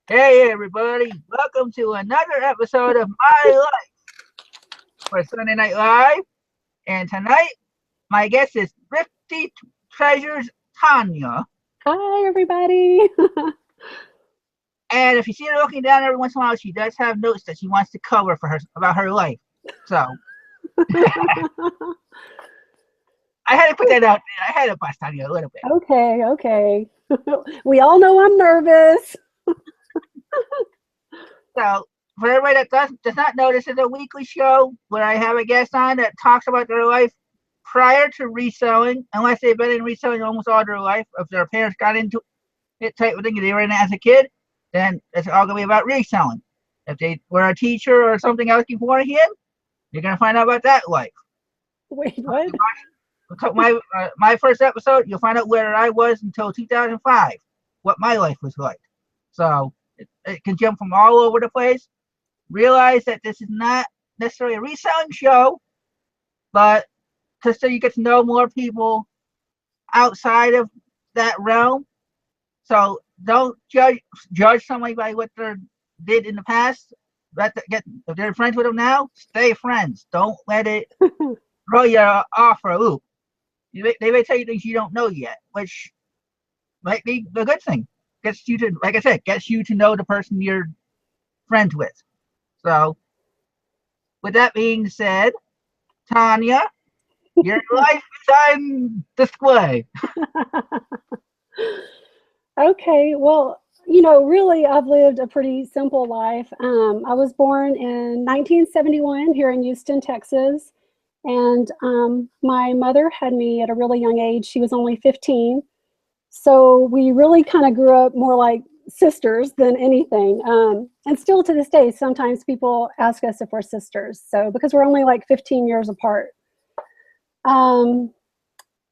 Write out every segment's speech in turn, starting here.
Hey everybody, welcome to another episode of My Life for Sunday Night Live. And tonight, my guest is Thrifty Treasures Tanya. Hi, everybody. And if you see her looking down every once in a while, she does have notes that she wants to cover for her about her life. So I had to put that out there. I had to bust Tanya a little bit. Okay. We all know I'm nervous. So for everybody that does not know, this is a weekly show where I have a guest on that talks about their life prior to reselling, unless they've been in reselling almost all their life. If their parents got into it type of thing, if they were in it as a kid, then it's all gonna be about reselling. If they were a teacher or something else beforehand, you're gonna find out about that life. Wait, what? My first episode, you'll find out where I was until 2005, what my life was like. So it can jump from all over the place. Realize that this is not necessarily a reselling show, but just so you get to know more people outside of that realm. So don't judge somebody by what they did in the past. If they're friends with them now, stay friends. Don't let it throw you off for a loop. They may tell you things you don't know yet, which might be a good thing. Gets you to, like I said, gets you to know the person you're friends with. So, with that being said, Tanya, your life is on display. Okay, well, really, I've lived a pretty simple life. I was born in 1971 here in Houston, Texas, and my mother had me at a really young age. She was only 15. So we really kind of grew up more like sisters than anything. And still to this day, sometimes people ask us if we're sisters. So because we're only like 15 years apart.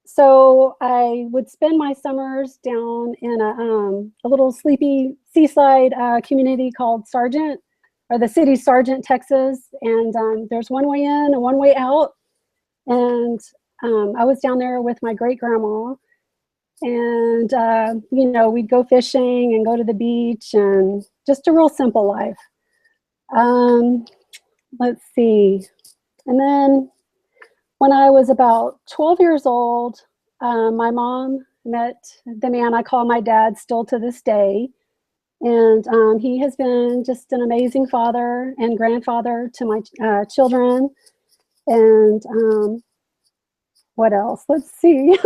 So I would spend my summers down in a little sleepy seaside community called Sargent, or the city Sargent, Texas. And there's one way in and one way out. And I was down there with my great grandma. And, we'd go fishing and go to the beach, and just a real simple life. Let's see. And then when I was about 12 years old, my mom met the man I call my dad still to this day. And he has been just an amazing father and grandfather to my children. And what else? Let's see.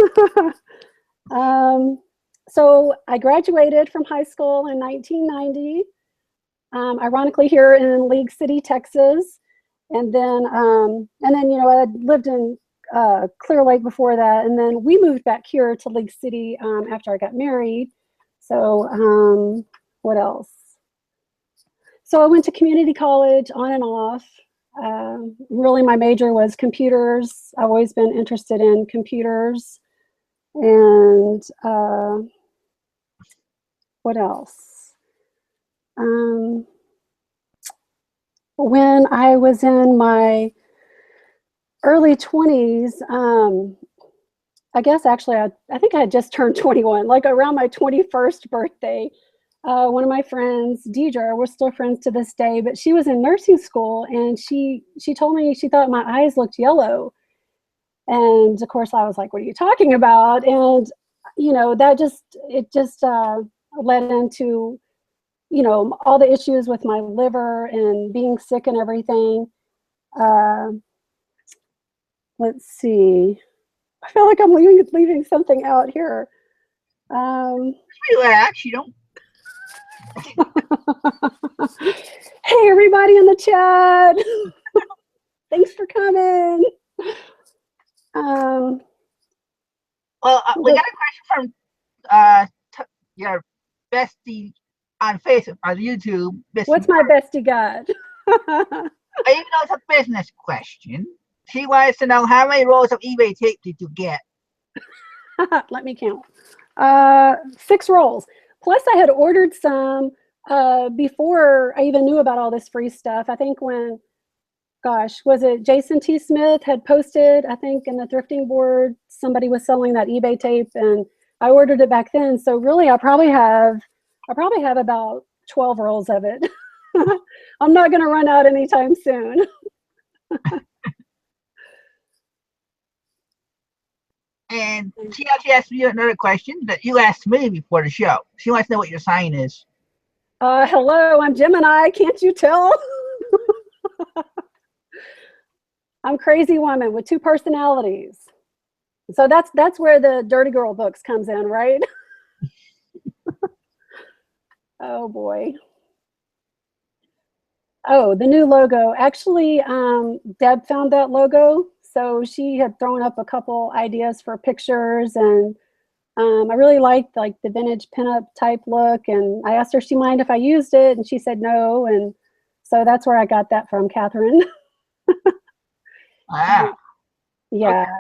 So I graduated from high school in 1990, ironically here in League City, Texas. And then, I had lived in Clear Lake before that. And then we moved back here to League City after I got married. So what else? So I went to community college on and off. Really, my major was computers. I've always been interested in computers. And what else? When I was in my early 20s, I guess actually I think I had just turned 21, like around my 21st birthday. One of my friends, Deidre, we're still friends to this day, but she was in nursing school, and she told me she thought my eyes looked yellow. And of course I was like, what are you talking about? And, that just led into, all the issues with my liver and being sick and everything. Let's see. I feel like I'm leaving something out here. Relax, you don't. Hey, everybody in the chat. Thanks for coming. We got a question from your bestie on Facebook, on YouTube. What's my bestie got? Even though it's a business question, she wants to know how many rolls of eBay tape did you get? Let me count. 6 rolls. Plus, I had ordered some before I even knew about all this free stuff. I think when, gosh, was it Jason T. Smith had posted, I think in the thrifting board, somebody was selling that eBay tape, and I ordered it back then. So really, I probably have about 12 rolls of it. I'm not going to run out anytime soon. And she actually asked you another question that you asked me before the show. She wants to know what your sign is. Hello, I'm Gemini. Can't you tell? I'm crazy woman with 2 personalities. So that's where the Dirty Girl books comes in, right? Oh boy. Oh, the new logo. Actually, Deb found that logo. So she had thrown up a couple ideas for pictures, and I really liked like the vintage pinup type look. And I asked her if she minded if I used it, and she said no. And so that's where I got that from, Catherine. Wow. Yeah. Okay.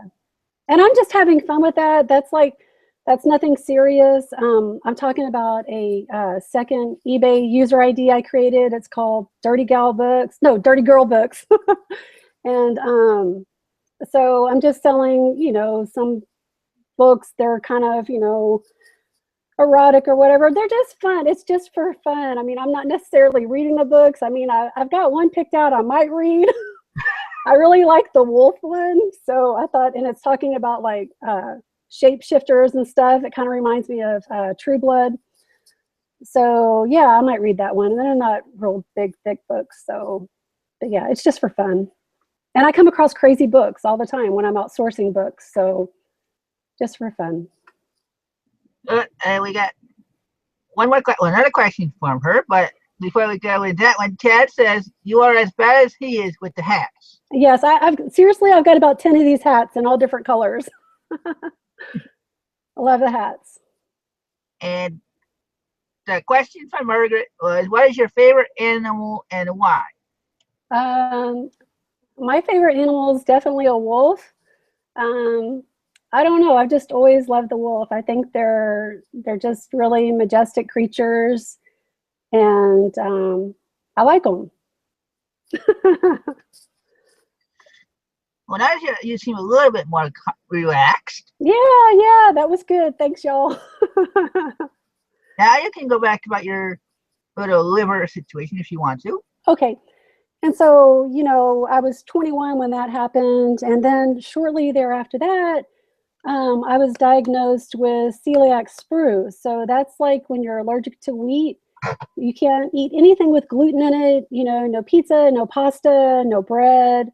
And I'm just having fun with that. That's nothing serious. I'm talking about a second eBay user ID I created. It's called Dirty Girl Books. And so I'm just selling, some books. They're kind of, erotic or whatever. They're just fun. It's just for fun. I mean, I'm not necessarily reading the books. I mean, I've got one picked out I might read. I really like the wolf one. So I thought, and it's talking about like shapeshifters and stuff. It kind of reminds me of True Blood. So yeah, I might read that one. And they're not real big, thick books. So, but yeah, it's just for fun. And I come across crazy books all the time when I'm out sourcing books. So just for fun. And we got another question from her. But before we go with that one, Chad says, you are as bad as he is with the hats. Yes, I've got about 10 of these hats in all different colors. I love the hats. And the question from Margaret was, what is your favorite animal and why? My favorite animal is definitely a wolf. I don't know. I've just always loved the wolf. I think they're just really majestic creatures, and I like them. Well, now you seem a little bit more relaxed. Yeah, that was good. Thanks, y'all. Now you can go back about your little liver situation if you want to. Okay. And so, I was 21 when that happened. And then shortly thereafter that, I was diagnosed with celiac sprue. So that's like when you're allergic to wheat. You can't eat anything with gluten in it, no pizza, no pasta, no bread.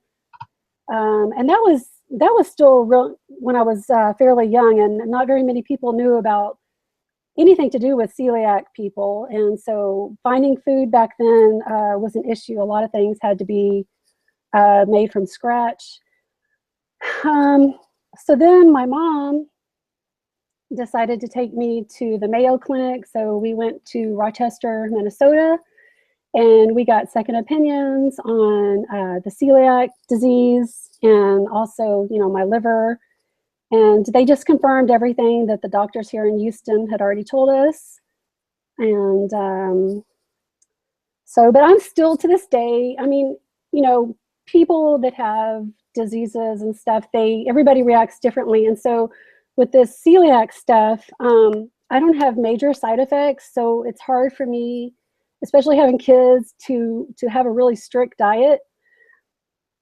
And that was still real when I was fairly young, and not very many people knew about anything to do with celiac people. And so finding food back then was an issue. A lot of things had to be made from scratch. So then my mom decided to take me to the Mayo Clinic. So we went to Rochester, Minnesota, and we got second opinions on the celiac disease and also, my liver. And they just confirmed everything that the doctors here in Houston had already told us. And but I'm still to this day, I mean, people that have diseases and stuff, everybody reacts differently. And so with this celiac stuff, I don't have major side effects. So it's hard for me, especially having kids, to have a really strict diet.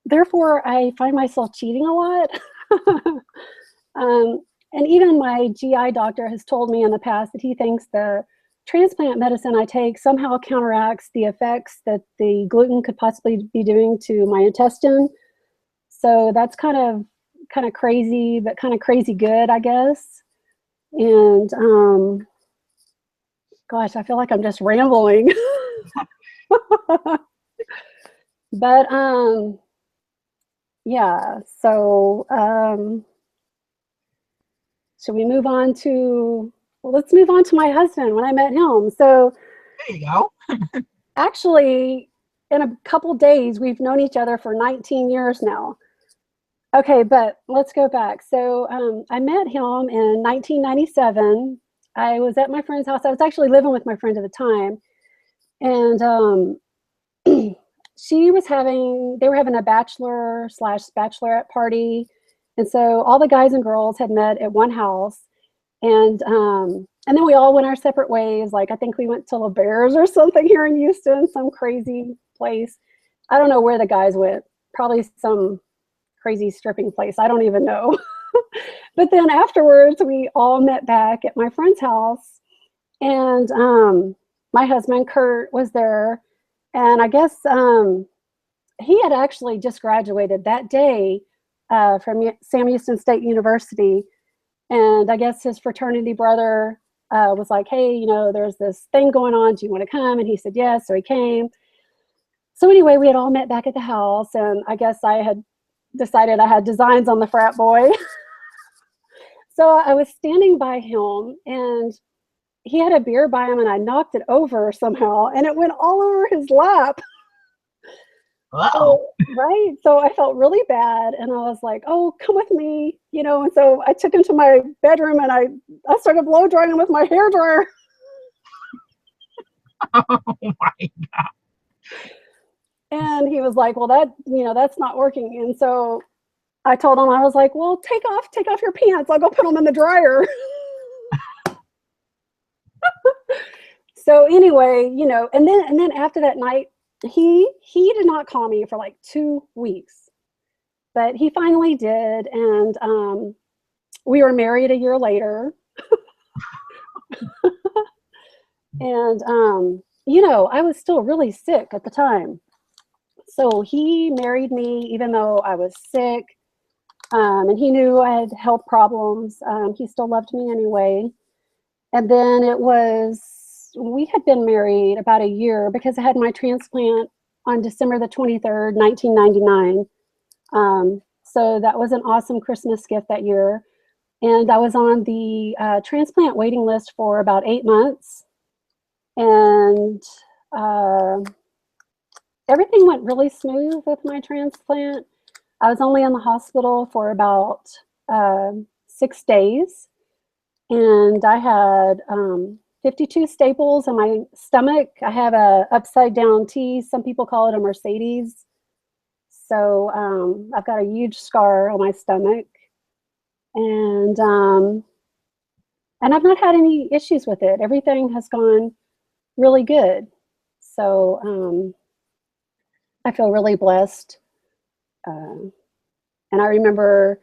Therefore, I find myself cheating a lot. And even my GI doctor has told me in the past that he thinks the transplant medicine I take somehow counteracts the effects that the gluten could possibly be doing to my intestine. So that's kind of crazy, but kind of crazy good, I guess. And gosh, I feel like I'm just rambling. But yeah, so should we move on to, well, let's move on to my husband when I met him. So there you go. Actually, in a couple days, we've known each other for 19 years now. Okay, but let's go back. So I met him in 1997. I was at my friend's house. I was actually living with my friend at the time. And they were having a bachelor/bachelorette party. And so all the guys and girls had met at one house. And and then we all went our separate ways. Like, I think we went to La Bears or something here in Houston, some crazy place. I don't know where the guys went. Probably some crazy stripping place. I don't even know. But then afterwards, we all met back at my friend's house, and my husband, Kurt, was there. And I guess he had actually just graduated that day from Sam Houston State University. And I guess his fraternity brother was like, hey, you know, there's this thing going on. Do you want to come? And he said, yes. So he came. So anyway, we had all met back at the house. And I guess I had decided I had designs on the frat boy. So I was standing by him, and he had a beer by him, and I knocked it over somehow, and it went all over his lap. So, right? So I felt really bad, and I was like, oh, come with me, you know. And so I took him to my bedroom, and I started blow drying him with my hairdryer. Oh my God. And he was like, well, that's not working. And so I told him, I was like, well, take off your pants. I'll go put them in the dryer. So anyway, you know, and then after that night, he did not call me for like 2 weeks, but he finally did. And we were married a year later. And, you know, I was still really sick at the time. So he married me even though I was sick. And he knew I had health problems. He still loved me anyway. And then we had been married about a year because I had my transplant on December the 23rd, 1999. So that was an awesome Christmas gift that year. And I was on the transplant waiting list for about 8 months. And everything went really smooth with my transplant. I was only in the hospital for about 6 days, and I had 52 staples in my stomach. I have a upside down T. Some people call it a Mercedes. So I've got a huge scar on my stomach, and I've not had any issues with it. Everything has gone really good. So I feel really blessed. And I remember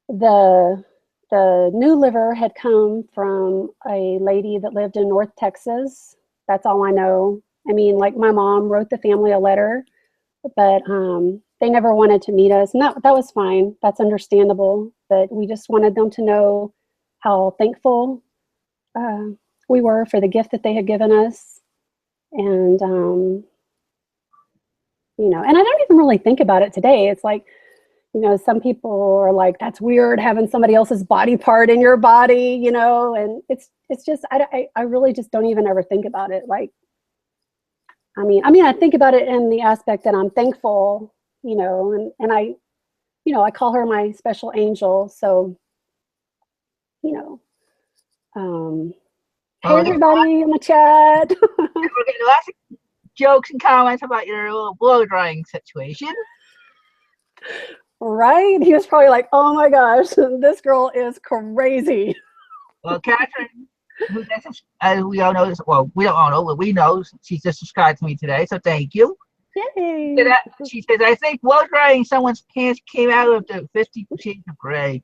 the new liver had come from a lady that lived in North Texas. That's all I know. I mean, like, my mom wrote the family a letter, but they never wanted to meet us. And that was fine. That's understandable. But we just wanted them to know how thankful we were for the gift that they had given us. And, you know, and I don't even really think about it today. It's like, you know, some people are like, that's weird having somebody else's body part in your body, you know, and it's just, I really just don't even ever think about it. Like, I mean, I think about it in the aspect that I'm thankful, you know, and I, you know, I call her my special angel. So, you know, hey, everybody in the chat. We're getting lots of jokes and comments about your little blow drying situation. Right? He was probably like, oh my gosh, this girl is crazy. Well, Catherine, as we all know, well, we don't all know, but we know she's just subscribed to me today, so thank you. Yay. She says, I think blow drying someone's pants came out of the 50 Shades of Grey.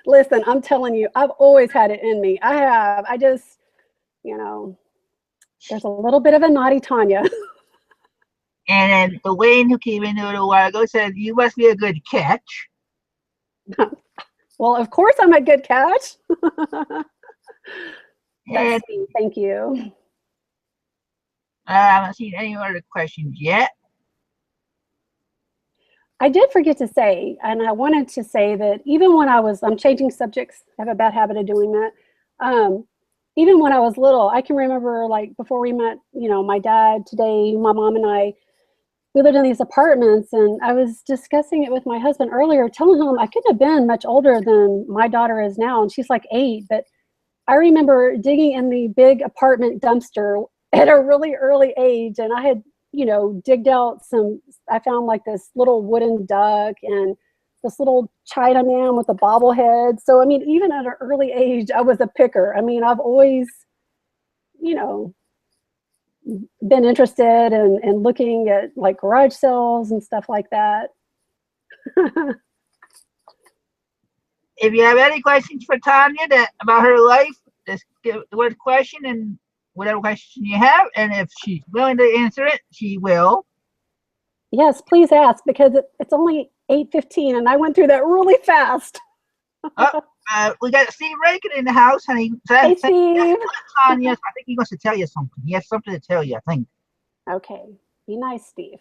Listen, I'm telling you, I've always had it in me. I just, you know, there's a little bit of a naughty Tanya. And then Dwayne, who came in a little while ago, said, you must be a good catch. Well, of course I'm a good catch. And thank you. I haven't seen any other questions yet. I did forget to say, and I wanted to say that even when I'm changing subjects, I have a bad habit of doing that. Even when I was little, I can remember, like, before we met, you know, my dad, today, my mom and I, we lived in these apartments, and I was discussing it with my husband earlier, telling him I couldn't have been much older than my daughter is now, and she's like 8, but I remember digging in the big apartment dumpster at a really early age, and I had, you know, digged out I found like this little wooden duck and this little China man with a bobblehead. So I mean, even at an early age, I was a picker. I mean, I've always, you know, been interested in looking at like garage sales and stuff like that. If you have any questions for Tanya about her life, just give the word question and whatever question you have, and if she's willing to answer it, she will. Yes, please ask, because it's only 8:15 and I went through that really fast. We got Steve Rankin in the house, honey. Hey, Steve. Tanya, I think he wants to tell you something. He has something to tell you, I think. Okay. Be nice, Steve.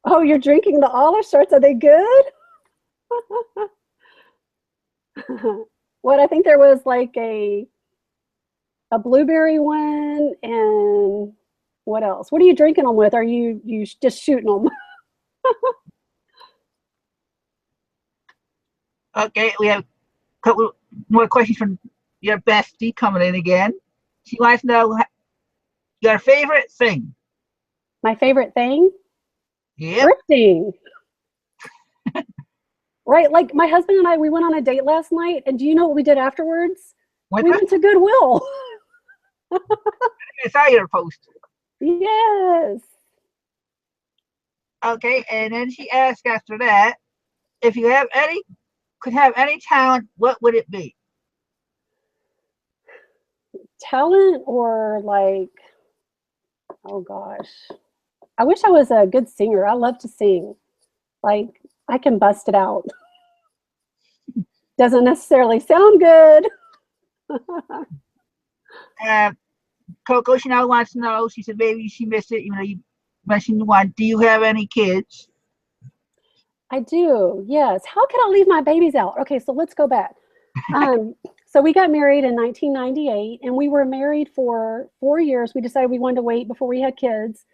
Oh, you're drinking the olive shorts. Are they good? What, I think there was like a blueberry one, and what else? What are you drinking them with? Are you just shooting them? Okay, we have a couple more questions from your bestie coming in again. She wants to know your favorite thing. My favorite thing? Yep. Thrifting. Right, like my husband and I, we went on a date last night, and do you know what we did afterwards? We went to Goodwill. I saw your post. Yes. Okay, and then she asked after that, if you could have any talent, what would it be? Talent, or like, oh gosh, I wish I was a good singer. I love to sing. Like, I can bust it out. Doesn't necessarily sound good. Coco Chanel wants to know, she said maybe she missed it, even though you mentioned one. Do you have any kids? I do, yes. How could I leave my babies out? Okay, so let's go back. So we got married in 1998, and we were married for 4 years. We decided we wanted to wait before we had kids,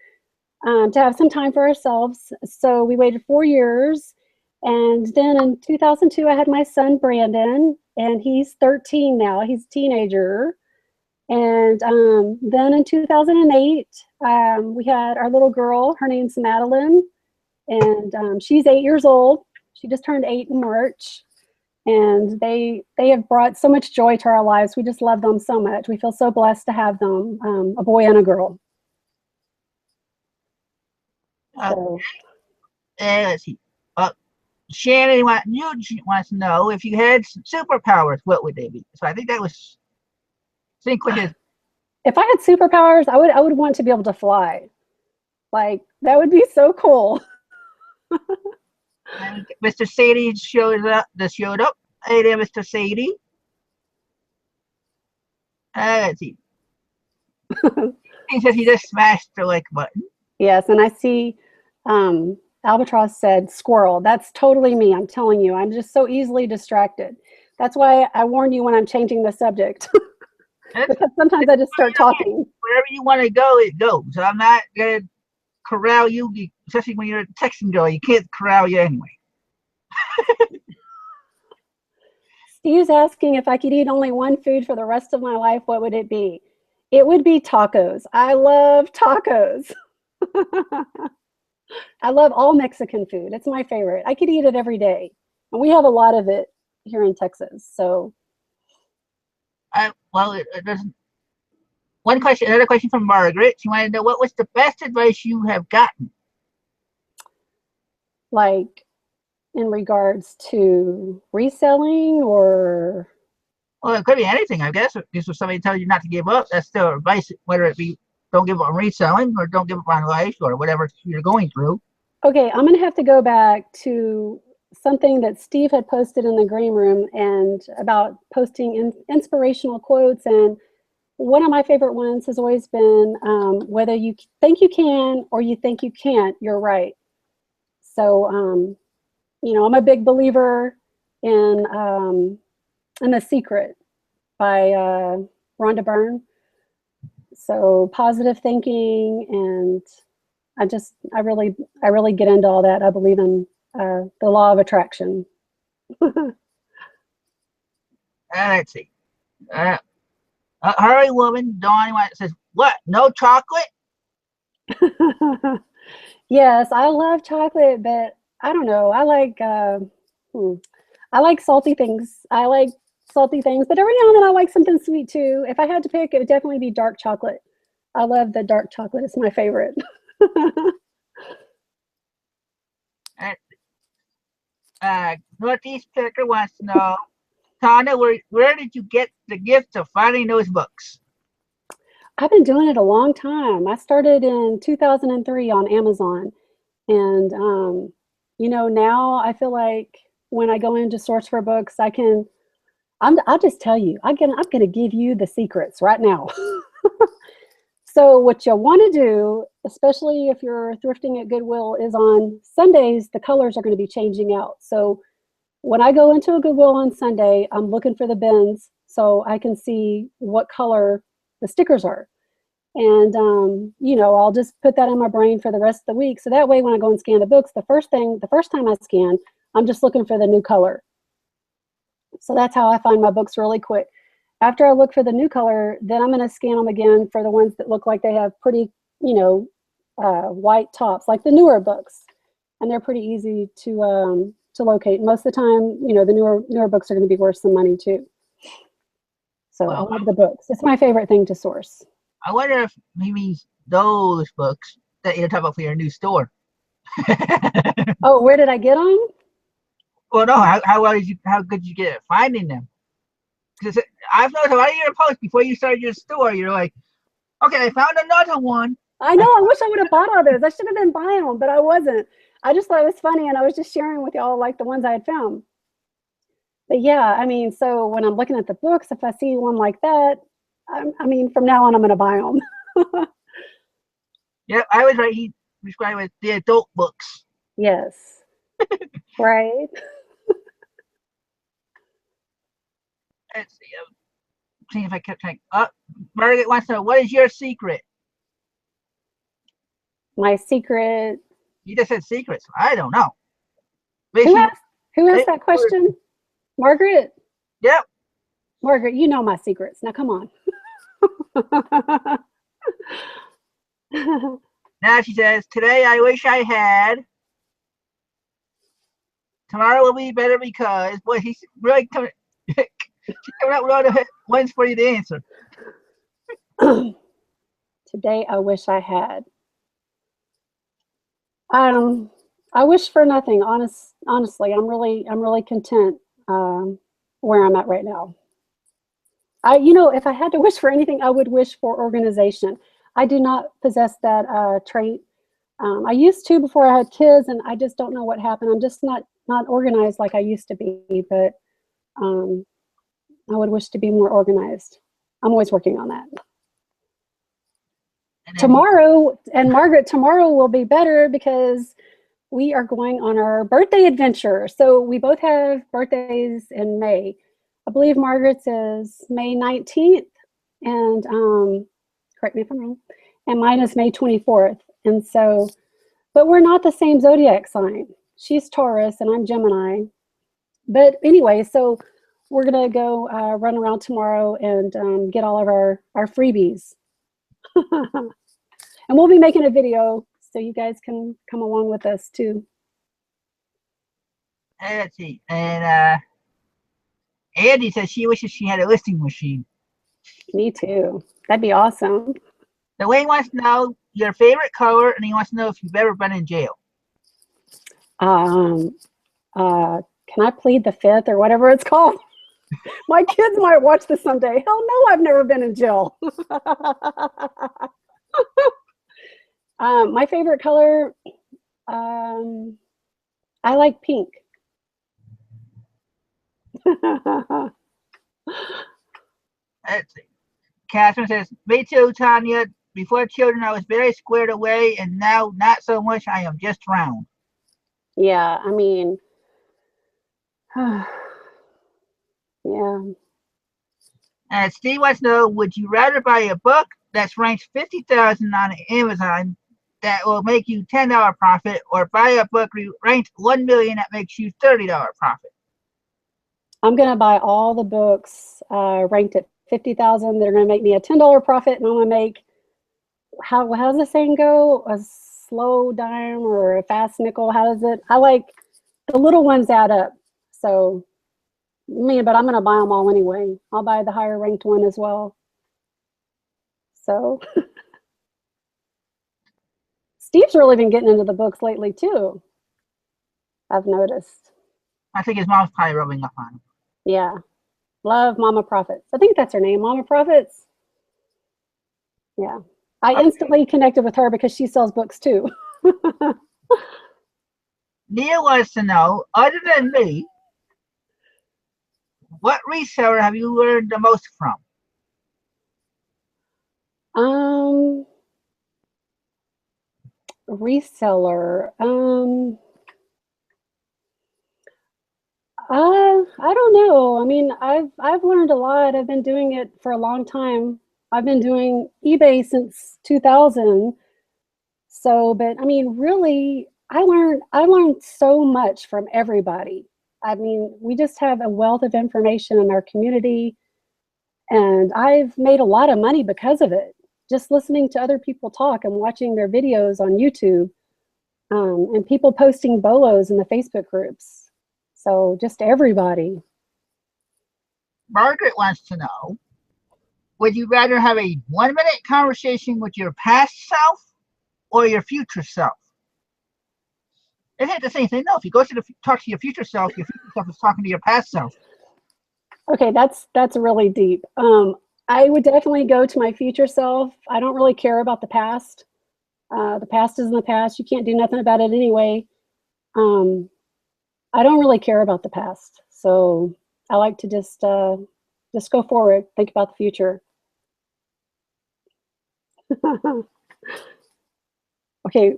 to have some time for ourselves. So we waited 4 years. And then in 2002, I had my son, Brandon, and he's 13 now. He's a teenager. And then in 2008, we had our little girl. Her name's Madeline, and she's 8 years old. She just turned 8 in March. And they have brought so much joy to our lives. We just love them so much. We feel so blessed to have them, a boy and a girl. So. Let's see. Shannon wants to know, if you had superpowers, what would they be? So I think that was if I had superpowers, I would want to be able to fly. Like, that would be so cool. Mr. Sadie showed up. Hey there, Mr. Sadie. Let's see. He says he just smashed the like button. Yes, and I see Albatross said squirrel. That's totally me. I'm telling you, I'm just so easily distracted. That's why I warn you when I'm changing the subject. Because sometimes I just start talking. Wherever you want to go, it goes. I'm not going to corral you, especially when you're a texting girl. You can't corral you anyway. Steve's asking if I could eat only one food for the rest of my life, what would it be? It would be tacos. I love tacos. I love all Mexican food. It's my favorite. I could eat it every day. And we have a lot of it here in Texas. So. There's another question from Margaret. She wanted to know, what was the best advice you have gotten? Like, in regards to reselling, or? Well, it could be anything, I guess. If somebody tells you not to give up, that's still advice, whether it be don't give up on reselling or don't give up on life or whatever you're going through. Okay, I'm going to have to go back to something that Steve had posted in the green room, and about posting inspirational quotes. And one of my favorite ones has always been, whether you think you can or you think you can't, you're right. So, I'm a big believer in The Secret by Rhonda Byrne. So positive thinking, and I really get into all that. I believe in the law of attraction. Let's see. Hurry, woman. Dawn says, what? No chocolate? Yes, I love chocolate, but I don't know. Hmm, I like salty things. I like salty things, but every now and then I like something sweet too. If I had to pick, it would definitely be dark chocolate. I love the dark chocolate. It's my favorite. And, Northeast Picker wants to know, Tanya, where did you get the gift of finding those books? I've been doing it a long time. I started in 2003 on Amazon. And, now I feel like when I go in to source for books, I'll just tell you, I'm going to give you the secrets right now. So what you'll want to do, especially if you're thrifting at Goodwill, is on Sundays, the colors are going to be changing out. So when I go into a Goodwill on Sunday, I'm looking for the bins so I can see what color the stickers are. And, I'll just put that in my brain for the rest of the week. So that way, when I go and scan the books, the first time I scan, I'm just looking for the new color. So that's how I find my books really quick. After I look for the new color, then I'm going to scan them again for the ones that look like they have pretty, white tops, like the newer books. And they're pretty easy to locate. Most of the time, the newer books are going to be worth some money too. So I Well, love the books. It's my favorite thing to source. I wonder if maybe those books that you're talking about for your new store. Oh, where did I get them? Well, no, how good you get at finding them? Because I've noticed a lot of your posts before you started your store, you're like, okay, I found another one. I know. I wish I would have bought all those. I should have been buying them, but I wasn't. I just thought it was funny, and I was just sharing with y'all like the ones I had found. But yeah, I mean, so when I'm looking at the books, if I see one like that, from now on, I'm going to buy them. Yeah, I was right. He described it as the adult books. Yes. Right. Let's see. See if I kept saying. Margaret wants to know, what is your secret? My secret. You just said secrets. I don't know. Who asked that question? Margaret? Yep. Margaret, you know my secrets. Now come on. Now she says, today I wish I had. Tomorrow will be better because, boy, he's really coming, she's coming out with all the ones for you to answer. Today I wish I had. I wish for nothing. Honestly, I'm really content where I'm at right now. If I had to wish for anything, I would wish for organization. I do not possess that trait. I used to before I had kids, and I just don't know what happened. I'm just not organized like I used to be, but I would wish to be more organized. I'm always working on that. Tomorrow, and Margaret, tomorrow will be better because we are going on our birthday adventure. So we both have birthdays in May. I believe Margaret's is May 19th, and correct me if I'm wrong, and mine is May 24th. And so, but we're not the same zodiac sign. She's Taurus and I'm Gemini. But anyway, so we're gonna go run around tomorrow and get all of our freebies. And we'll be making a video so you guys can come along with us too. Let's see. And Andy says she wishes she had a listing machine. Me too. That'd be awesome. Dwayne wants to know your favorite color, and he wants to know if you've ever been in jail. Can I plead the fifth or whatever it's called? My kids might watch this someday. Hell no, I've never been in jail. My favorite color, I like pink. Let's see. Catherine says, me too, Tanya. Before children, I was very squared away, and now not so much. I am just round. Yeah, I mean, yeah. Steve wants to know, would you rather buy a book that's ranked 50,000 on Amazon that will make you $10 profit, or buy a book ranked 1 million that makes you $30 profit? I'm going to buy all the books ranked at 50,000. They're going to make me a $10 profit, and I'm going to make how does the saying go? A slow dime or a fast nickel? How does it? I like the little ones add up. So, but I'm going to buy them all anyway. I'll buy the higher ranked one as well. So, Steve's really been getting into the books lately too. I've noticed. I think his mom's probably rubbing up on him. Yeah. Love Mama Profits. I think that's her name, Mama Profits. Yeah. I instantly connected with her because she sells books too. Nia wants to know, other than me, what reseller have you learned the most from? Reseller. I don't know. I mean, I've learned a lot. I've been doing it for a long time. I've been doing eBay since 2000. So, but I mean, really, I learned so much from everybody. I mean, we just have a wealth of information in our community, and I've made a lot of money because of it. Just listening to other people talk and watching their videos on YouTube, and people posting bolos in the Facebook groups. So just everybody. Margaret wants to know, would you rather have a 1-minute conversation with your past self or your future self? Isn't it the same thing? No, if you go to talk to your future self is talking to your past self. Okay, that's really deep. I would definitely go to my future self. I don't really care about the past. The past is in the past. You can't do nothing about it anyway. I don't really care about the past, so I like to just go forward, think about the future. Okay,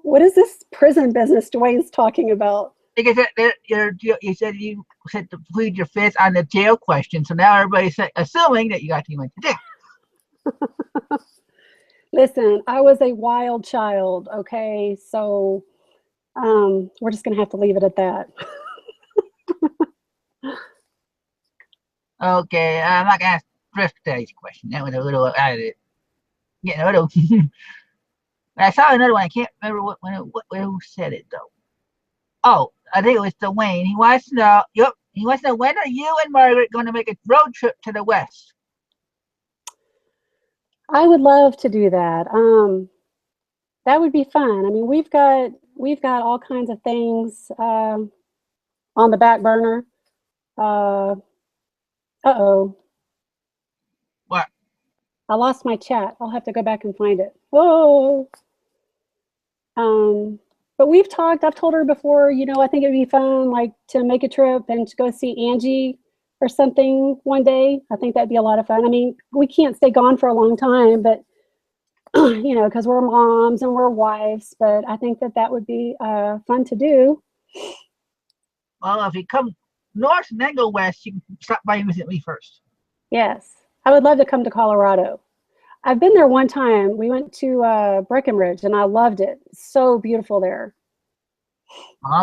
what is this prison business Dwayne's talking about? Because you said to plead your fifth on the jail question, so now everybody's assuming that you got to went to jail. Listen, I was a wild child, okay? So we're just going to have to leave it at that. Okay, I'm not going to ask Thrift Daddy's question. That was a little out of it. Yeah, a little. I saw another one. I can't remember who said it, though. Oh, I think it was Dwayne. He wants to know, he wants to know, when are you and Margaret going to make a road trip to the West? I would love to do that. That would be fun. I mean, we've got all kinds of things on the back burner. Uh-oh. What? I lost my chat. I'll have to go back and find it. Whoa. But I've told her before, I think it'd be fun, like to make a trip and to go see Angie or something one day. I think that'd be a lot of fun. I mean, we can't stay gone for a long time, but because we're moms and we're wives, but I think that would be fun to do. Well, if you come north and then go west, you can stop by and visit me first. Yes. I would love to come to Colorado. I've been there one time. We went to Breckenridge and I loved it. It's so beautiful there.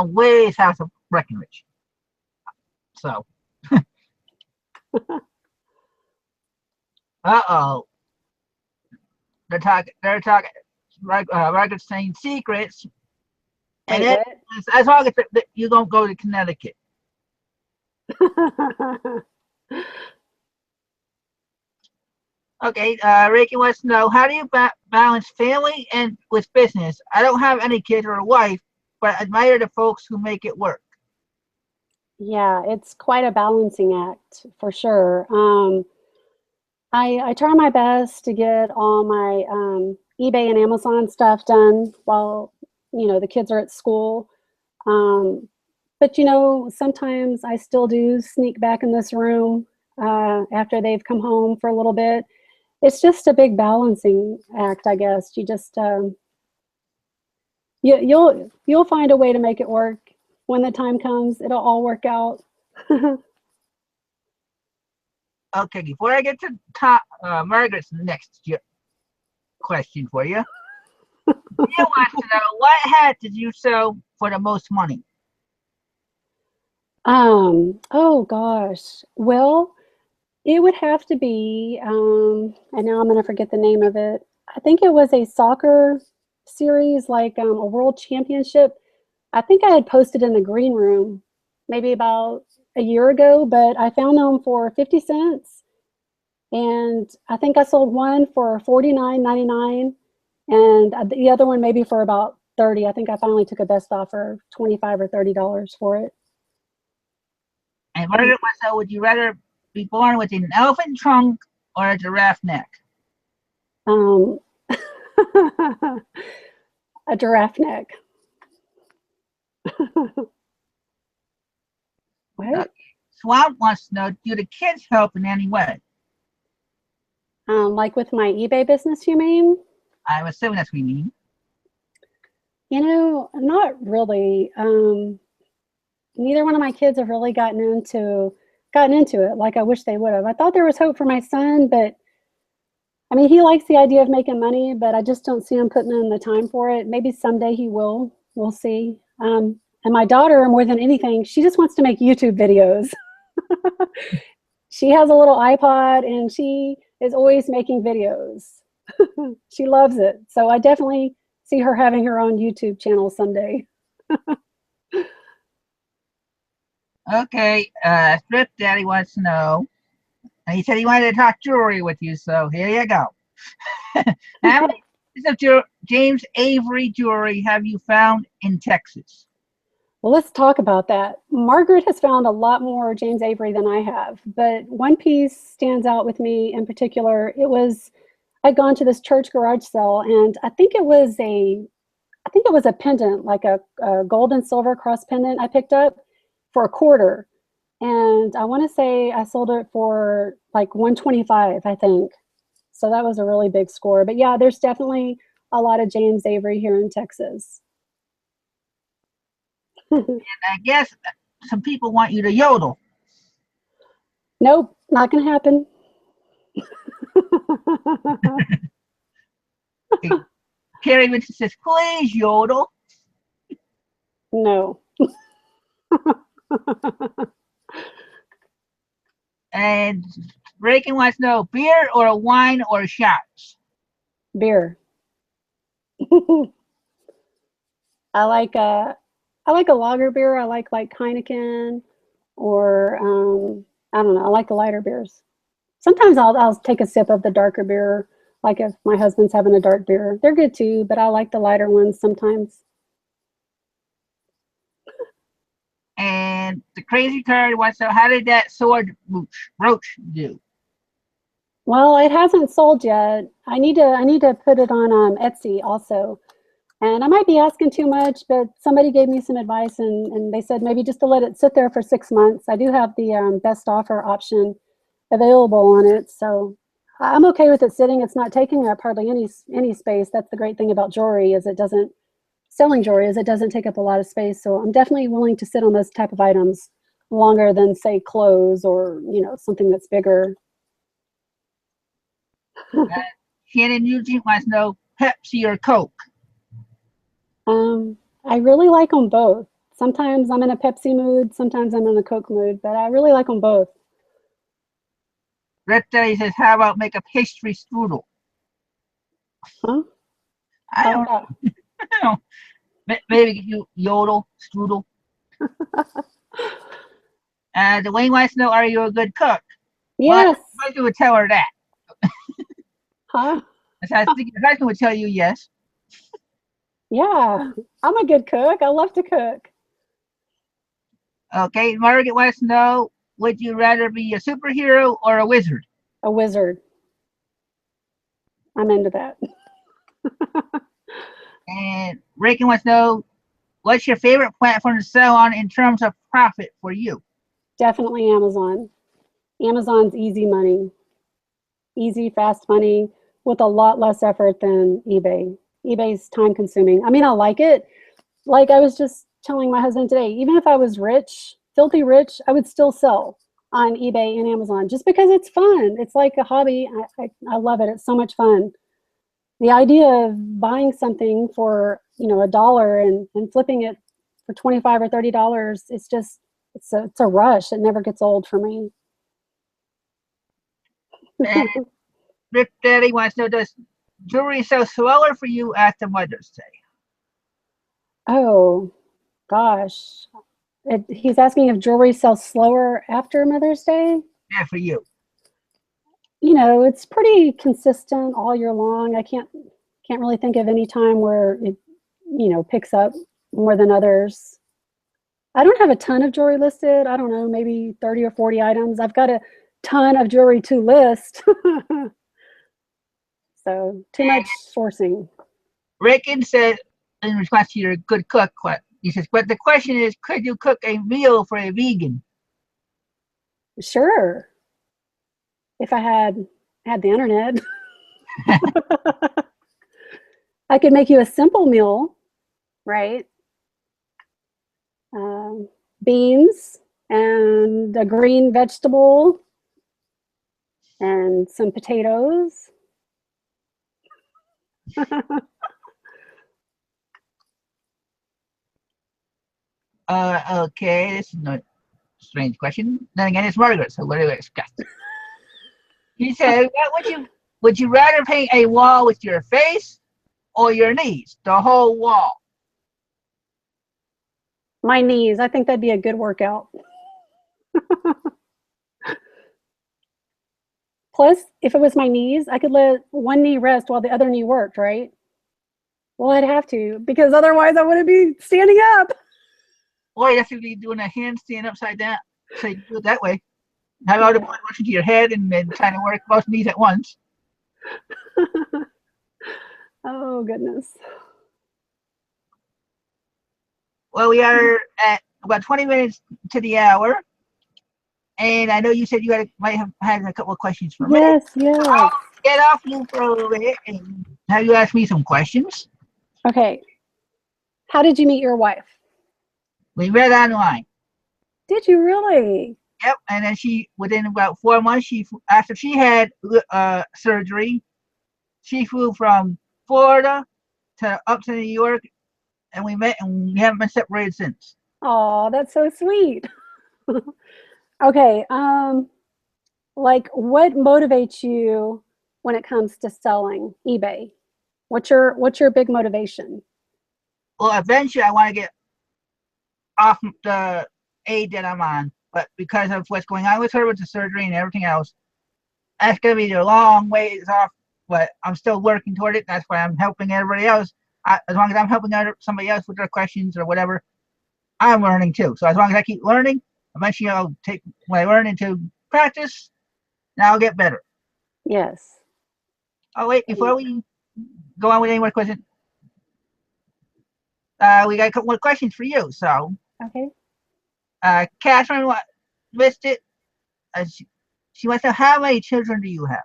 Way south of Breckenridge. So. Uh-oh. They're talking, Margaret's saying secrets. And Wait, as long as you don't go to Connecticut. Okay, Ricky wants to know, how do you balance family and with business? I don't have any kids or a wife, but I admire the folks who make it work. Yeah, it's quite a balancing act for sure. I try my best to get all my eBay and Amazon stuff done while the kids are at school. But sometimes I still do sneak back in this room after they've come home for a little bit. It's just a big balancing act, I guess. You just you'll find a way to make it work. When the time comes, it'll all work out. Okay, before I get to Margaret's next question for you, you want to know, what hat did you sell for the most money? Oh gosh. Well, it would have to be, and now I'm going to forget the name of it. I think it was a soccer series, like a world championship. I think I had posted in the green room maybe about a year ago, but I found them for 50 cents. And I think I sold one for 49.99, and the other one maybe for about 30. I think I finally took a best offer, 25 or $30 for it. And Margaret wants to know, would you rather be born with an elephant trunk or a giraffe neck? Um, a giraffe neck. What? Swamp wants to know, do the kids help in any way? Like with my eBay business, you mean? I'm assuming that's what you mean. Not really. Neither one of my kids have really gotten into it like I wish they would have. I thought there was hope for my son, but I mean, he likes the idea of making money, but I just don't see him putting in the time for it. Maybe someday he will. We'll see. And my daughter, more than anything, she just wants to make YouTube videos. She has a little iPod and she is always making videos. She loves it. So I definitely see her having her own YouTube channel someday. Okay, Thrift Daddy wants to know, and he said he wanted to talk jewelry with you, so here you go. How many pieces of James Avery jewelry have you found in Texas? Well, let's talk about that. Margaret has found a lot more James Avery than I have, but one piece stands out with me in particular. I'd gone to this church garage sale, and I think it was a pendant, like a gold and silver cross pendant I picked up for a quarter. And I want to say I sold it for like 125, I think. So that was a really big score. But yeah, there's definitely a lot of James Avery here in Texas. I guess some people want you to yodel. Nope, not going to happen. Carrie Vincent says, please yodel. No. And Reagan wants to know, beer or wine or shots? Beer. I like a lager beer. I like Heineken, or I don't know. I like the lighter beers. Sometimes I'll take a sip of the darker beer, like if my husband's having a dark beer. They're good too, but I like the lighter ones sometimes. And the crazy card wants to know, how did that sword brooch do? Well, it hasn't sold yet. I need to put it on Etsy also. And I might be asking too much, but somebody gave me some advice, and they said maybe just to let it sit there for 6 months. I do have the best offer option available on it, so I'm okay with it sitting. It's not taking up hardly any space. That's the great thing about jewelry, is selling jewelry is it doesn't take up a lot of space. So I'm definitely willing to sit on those type of items longer than, say, clothes or something that's bigger. Shannon Eugene wants to know, Pepsi or Coke? I really like them both. Sometimes I'm in a Pepsi mood, sometimes I'm in a Coke mood, but I really like them both. Red Daddy says, how about make a pastry strudel? Huh? I don't know. Maybe you yodel strudel. Dwayne wants to know, are you a good cook? Yes. Why do you tell her that? Huh? I think your husband would tell you yes. Yeah, I'm a good cook. I love to cook. Okay, Margaret wants to know, would you rather be a superhero or a wizard? A wizard. I'm into that. And Reagan wants to know, what's your favorite platform to sell on in terms of profit for you? Definitely Amazon. Amazon's easy money. Easy, fast money with a lot less effort than eBay. eBay's time consuming. I mean, I like it. Like I was just telling my husband today, even if I was rich, filthy rich, I would still sell on eBay and Amazon just because it's fun. It's like a hobby. I love it. It's so much fun. The idea of buying something for a dollar and flipping it for 25 or $30, it's a rush. It never gets old for me. And Rip Daddy wants to know, does jewelry sells slower for you after Mother's Day? Oh, gosh. He's asking if jewelry sells slower after Mother's Day. Yeah, for you. It's pretty consistent all year long. I can't really think of any time where it, picks up more than others. I don't have a ton of jewelry listed. I don't know, maybe 30 or 40 items. I've got a ton of jewelry to list. So too much sourcing. Rickon said in response to your good cook, he says, but the question is, could you cook a meal for a vegan? Sure. If I had the internet. I could make you a simple meal, right? Beans and a green vegetable and some potatoes. Okay, this is not a strange question. Then again, it's Margaret, so what do you expect? He said, would you rather paint a wall with your face or your knees? The whole wall. My knees. I think that'd be a good workout. Plus, if it was my knees, I could let one knee rest while the other knee worked, right? Well, I'd have to, because otherwise I wouldn't be standing up. Or you have to be doing a handstand upside down. So you do it that way. Have all the blood rushing to your head and then trying to work both knees at once. Oh, goodness. Well, we are at about 20 minutes to the hour. And I know you said you might have had a couple of questions for me. Yes, yes. I'll get off you for a little bit and have you ask me some questions. Okay. How did you meet your wife? We read online. Did you really? Yep. And then within about 4 months, after she had surgery, she flew from Florida up to New York, and we met, and we haven't been separated since. Oh, that's so sweet. Okay. Like, what motivates you when it comes to selling eBay? What's your big motivation? Well, eventually, I want to get off the aid that I'm on, but because of what's going on with her with the surgery and everything else, that's going to be a long ways off. But I'm still working toward it. That's why I'm helping everybody else. As long as I'm helping somebody else with their questions or whatever, I'm learning too. So as long as I keep learning, eventually I'll take what I learn into practice, and I'll get better. Yes. Oh, wait, before we go on with any more questions, we got a couple more questions for you. So, okay. Catherine missed it. She wants to know, how many children do you have?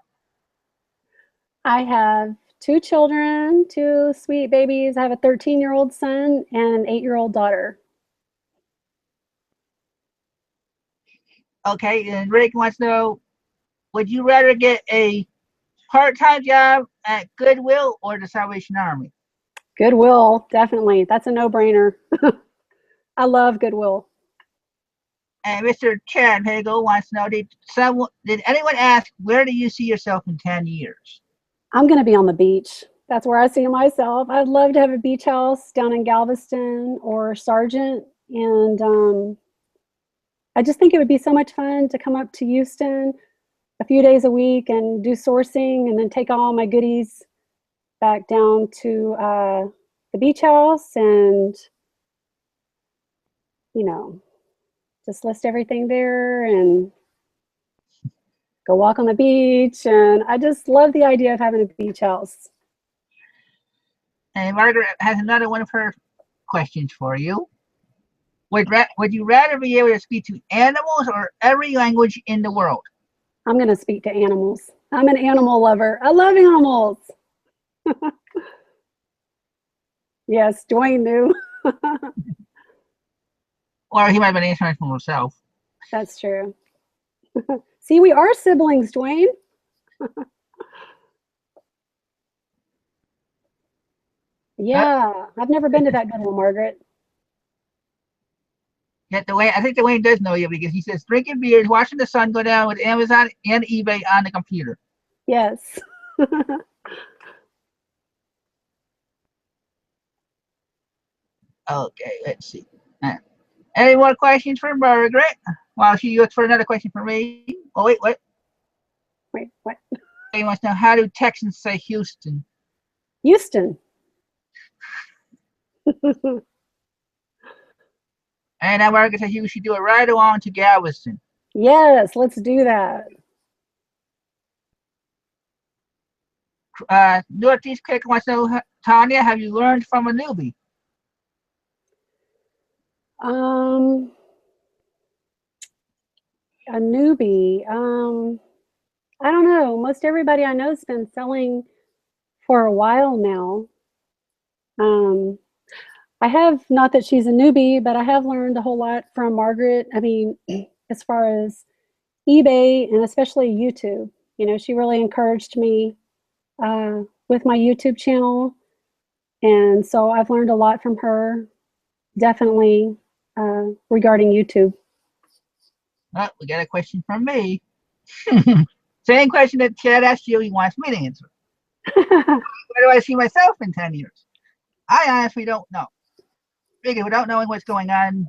I have 2 children, 2 sweet babies. I have a 13-year-old son and an 8-year-old daughter. Okay, and Rick wants to know, would you rather get a part-time job at Goodwill or the Salvation Army? Goodwill, definitely. That's a no-brainer. I love Goodwill. And Mr. Chad Hagel wants to know, did anyone ask, where do you see yourself in 10 years? I'm going to be on the beach. That's where I see myself. I'd love to have a beach house down in Galveston or Sargent. And I just think it would be so much fun to come up to Houston a few days a week and do sourcing and then take all my goodies back down to the beach house and, just list everything there and go walk on the beach. And I just love the idea of having a beach house. And Margaret has another one of her questions for you. Would you rather be able to speak to animals or every language in the world? I'm going to speak to animals. I'm an animal lover. I love animals. Yes, Dwayne knew. Or he might have been answering for himself. That's true. See, we are siblings, Dwayne. Yeah, I've never been to that Goodwill, Margaret. Yet I think Dwayne does know you because he says drinking beers, watching the sun go down with Amazon and eBay on the computer. Yes. Okay, let's see. Any more questions for Margaret? While she looks for another question for me. Oh, wait, what? Wait, what? He wants to know, how do Texans say Houston? Houston. And now Margaret says you should do a ride along to Galveston. Yes, let's do that. Northeast Kick wants to know, Tanya, have you learned from a newbie? A newbie. I don't know. Most everybody I know has been selling for a while now. I have, not that she's a newbie, but I have learned a whole lot from Margaret. I mean, as far as eBay and especially YouTube, you know, she really encouraged me with my YouTube channel. And so I've learned a lot from her, definitely regarding YouTube. Oh, we got a question from me. Same question that Chad asked you, he wants me to answer. Where do I see myself in 10 years? I honestly don't know. Because without knowing what's going on,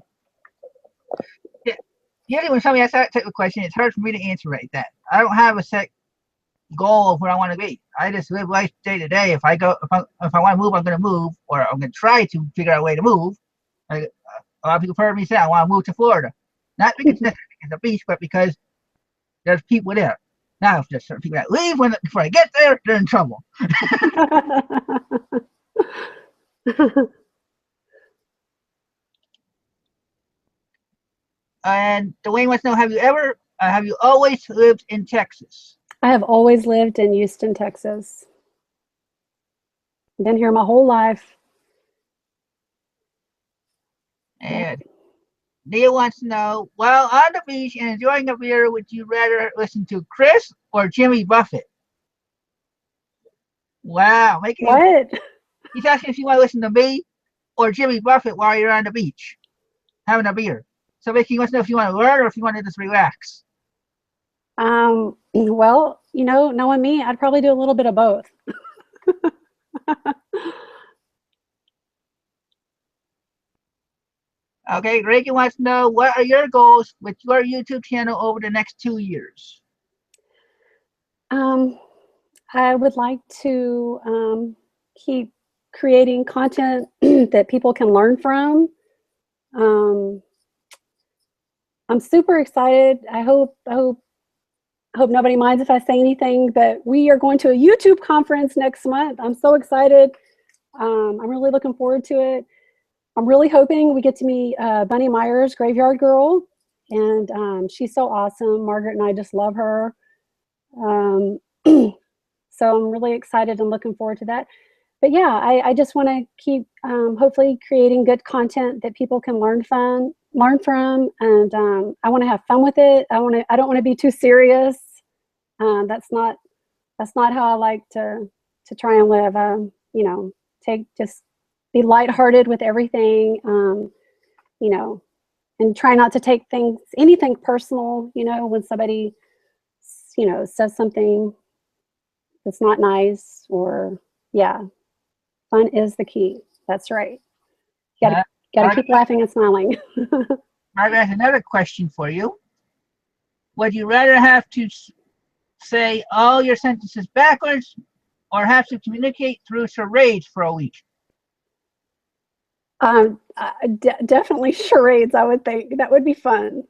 usually when somebody asks that type of question, it's hard for me to answer right that. I don't have a set goal of where I want to be. I just live life day to day. If I want to move, I'm going to move, or I'm going to try to figure out a way to move. Like, a lot of people have heard me say I want to move to Florida, not because it's the beach, but because there's people there. Now, if there's certain people that leave before I get there, they're in trouble. And Dwayne wants to know, have you always lived in Texas? I have always lived in Houston, Texas. Been here my whole life. And Neil wants to know, while on the beach and enjoying a beer, would you rather listen to Chris or Jimmy Buffett? Wow. What? He's asking if you want to listen to me or Jimmy Buffett while you're on the beach having a beer. So basically, he wants to know if you want to learn or if you want to just relax. Well, you know, knowing me, I'd probably do a little bit of both. Okay, Reagan wants to know, what are your goals with your YouTube channel over the next 2 years? I would like to keep creating content that people can learn from. I'm super excited. I hope nobody minds if I say anything, but we are going to a YouTube conference next month. I'm so excited. I'm really looking forward to it. I'm really hoping we get to meet Bunny Myers, Graveyard Girl, and she's so awesome. Margaret and I just love her. So I'm really excited and looking forward to that. But yeah, I just want to keep hopefully creating good content that people can learn from, and I want to have fun with it. I don't want to be too serious. That's not how I like to try and live. You know, just be lighthearted with everything. You know, and try not to take anything personal. You know, when somebody says something that's not nice, or yeah, fun is the key. That's right. Got to keep laughing and smiling. Margaret has another question for you. Would you rather have to say all your sentences backwards or have to communicate through charades for a week? Definitely charades. I would think that would be fun.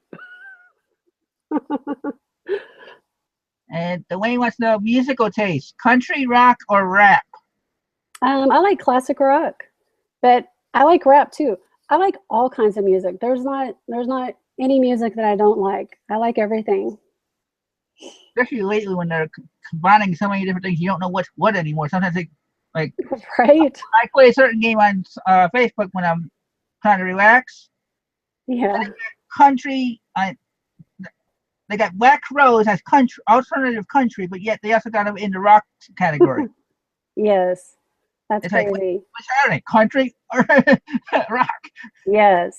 And Dwayne wants to know, musical taste, country, rock, or rap? I like classic rock, but I like rap too. I like all kinds of music. There's not any music that I don't like. I like everything. Especially lately when they're combining so many different things, you don't know what's what anymore. Sometimes like right. I play a certain game on Facebook when I'm trying to relax. Yeah. Country, they got Black Rose as country, alternative country, but yet they also got them in the rock category. Yes, that's it's crazy. Like, what's happening, country or rock? Yes.